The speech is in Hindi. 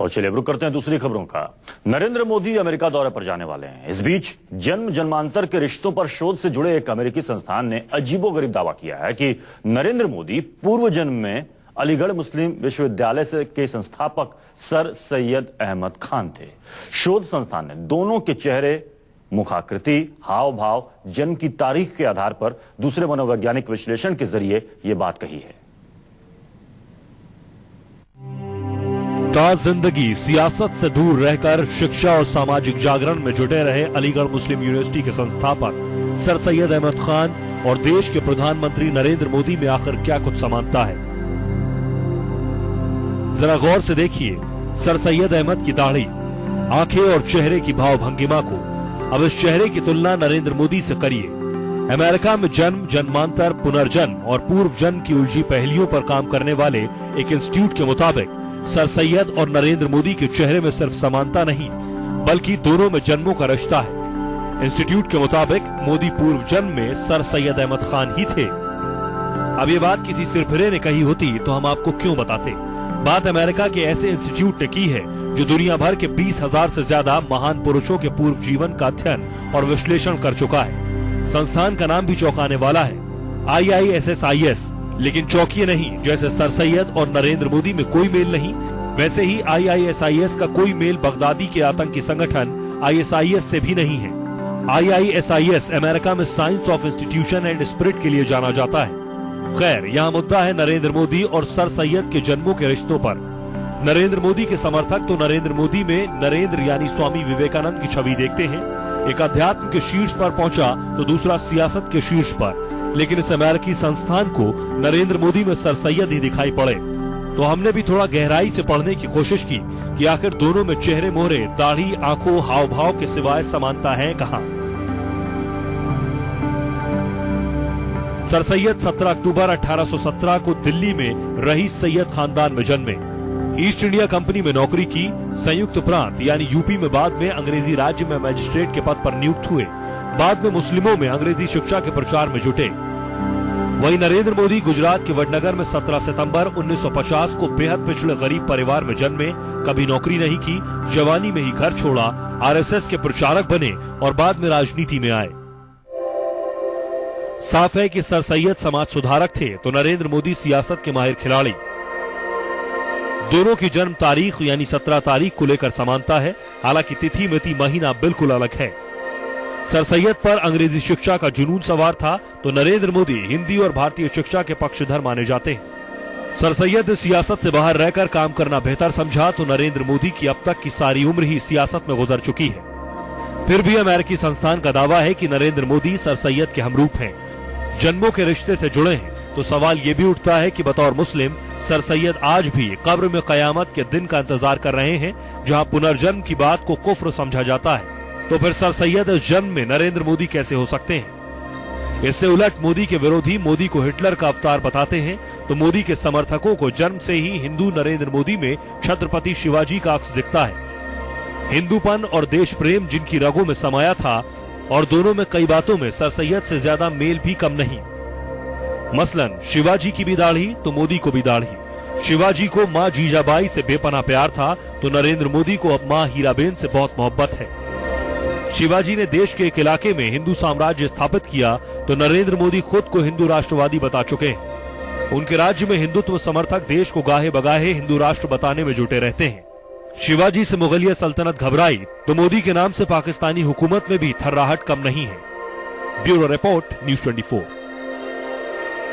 और चलिए रुक करते हैं दूसरी खबरों का। नरेंद्र मोदी अमेरिका दौरे पर जाने वाले हैं। इस बीच जन्म जन्मांतर के रिश्तों पर शोध से जुड़े एक अमेरिकी संस्थान ने अजीबोगरीब दावा किया है कि नरेंद्र मोदी पूर्व जन्म में अलीगढ़ मुस्लिम विश्वविद्यालय के संस्थापक सर सैयद अहमद खान थे। शोध संस्थान ने दोनों के चेहरे, मुखाकृति, हाव भाव, जन्म की तारीख के आधार पर दूसरे मनोवैज्ञानिक विश्लेषण के जरिए यह बात कही है। ताज जिंदगी सियासत से दूर रहकर शिक्षा और सामाजिक जागरण में जुटे रहे अलीगढ़ मुस्लिम यूनिवर्सिटी के संस्थापक सर सैयद अहमद खान और देश के प्रधानमंत्री नरेंद्र मोदी में आखिर क्या कुछ समानता है, जरा गौर से देखिए। सर सैयद अहमद की दाढ़ी, आंखें और चेहरे की भाव भंगिमा को अब इस चेहरे की तुलना नरेंद्र मोदी से करिए। अमेरिका में जन्म, जन्मांतर, पुनर्जन्म और पूर्व जन्म की उलझी पहेलियों पर काम करने वाले एक इंस्टीट्यूट के मुताबिक सर सैयद और नरेंद्र मोदी के चेहरे में सिर्फ समानता नहीं बल्कि दोनों में जन्मों का रिश्ता है। इंस्टीट्यूट के मुताबिक मोदी पूर्व जन्म में सर सैयद अहमद खान ही थे। अब ये बात किसी सिरफिरे ने कही होती तो हम आपको क्यों बताते। बात अमेरिका के ऐसे इंस्टीट्यूट ने की है जो दुनिया भर के 20,000 से ज्यादा महान पुरुषों के पूर्व जीवन का अध्ययन और विश्लेषण कर चुका है। संस्थान का नाम भी चौंकाने वाला है, IISSIS। लेकिन चौंकिए नहीं, जैसे सर सैयद और नरेंद्र मोदी में कोई मेल नहीं, वैसे ही IISIS का कोई मेल बगदादी के आतंकी संगठन ISIS से भी नहीं है। IISIS अमेरिका में science of institution and spirit के लिए जाना जाता है। खैर, यहाँ मुद्दा है नरेंद्र मोदी और सर सैयद के जन्मों के रिश्तों पर। नरेंद्र मोदी के समर्थक तो नरेंद्र मोदी में नरेंद्र यानी स्वामी विवेकानंद की छवि देखते हैं। एक अध्यात्म के शीर्ष पर पहुंचा तो दूसरा सियासत के शीर्ष पर, लेकिन इस अमेरिकी संस्थान को नरेंद्र मोदी में सर सैयद ही दिखाई पड़े। तो हमने भी थोड़ा गहराई से पढ़ने की कोशिश की कि आखिर दोनों में चेहरे मोहरे, दाढ़ी, आंखों, हाव भाव के सिवाय समानता है कहाँ। सर सैयद 17 अक्टूबर 1817 को दिल्ली में रईस सैयद खानदान में जन्मे। ईस्ट इंडिया कंपनी में नौकरी की। संयुक्त प्रांत यानी यूपी में बाद में अंग्रेजी राज्य में मजिस्ट्रेट के पद पर नियुक्त हुए। बाद में मुस्लिमों में अंग्रेजी शिक्षा के प्रचार में जुटे। वहीं नरेंद्र मोदी गुजरात के वडनगर में 17 सितंबर 1950 को बेहद पिछड़े गरीब परिवार में जन्मे। कभी नौकरी नहीं की, जवानी में ही घर छोड़ा, RSS के प्रचारक बने और बाद में राजनीति में आए। साफ है कि सर सैयद समाज सुधारक थे तो नरेंद्र मोदी सियासत के माहिर खिलाड़ी। दोनों की जन्म तारीख यानी 17 तारीख को लेकर समानता है, हालांकि तिथि मिति महीना बिल्कुल अलग है। सर सैयद पर अंग्रेजी शिक्षा का जुनून सवार था तो नरेंद्र मोदी हिंदी और भारतीय शिक्षा के पक्षधर माने जाते हैं। सर सैयद ने सियासत से बाहर रहकर काम करना बेहतर समझा तो नरेंद्र मोदी की अब तक की सारी उम्र ही सियासत में गुजर चुकी है। फिर भी अमेरिकी संस्थान का दावा है कि नरेंद्र मोदी सर सैयद के हमरूप हैं, जन्मों के रिश्ते से जुड़े हैं। तो सवाल ये भी उठता है कि बतौर मुस्लिम सर सैयद आज भी कब्र में कयामत के दिन का इंतजार कर रहे हैं जहां पुनर्जन्म की बात को कुफ्र समझा जाता है। तो फिर सर सैयद इस जन्म में नरेंद्र मोदी कैसे हो सकते हैं। इससे उलट मोदी के विरोधी मोदी को हिटलर का अवतार बताते हैं तो मोदी के समर्थकों को जन्म से ही हिंदू नरेंद्र मोदी में छत्रपति शिवाजी का अक्स दिखता है। हिंदूपन और देश प्रेम जिनकी रगों में समाया था और दोनों में कई बातों में सर सैयद से ज्यादा मेल भी कम नहीं। मसलन शिवाजी की भी दाढ़ी तो मोदी को भी दाढ़ी। शिवाजी को माँ जीजाबाई से बेपनाह प्यार था तो नरेंद्र मोदी को अब माँ हीराबेन से बहुत मोहब्बत है। शिवाजी ने देश के एक इलाके में हिंदू साम्राज्य स्थापित किया तो नरेंद्र मोदी खुद को हिंदू राष्ट्रवादी बता चुके हैं। उनके राज्य में हिंदुत्व समर्थक देश को गाहे बगाहे हिंदू राष्ट्र बताने में जुटे रहते हैं। शिवाजी से मुगलिया सल्तनत घबराई तो मोदी के नाम से पाकिस्तानी हुकूमत में भी थर्राहट कम नहीं है। Bureau report, news 24।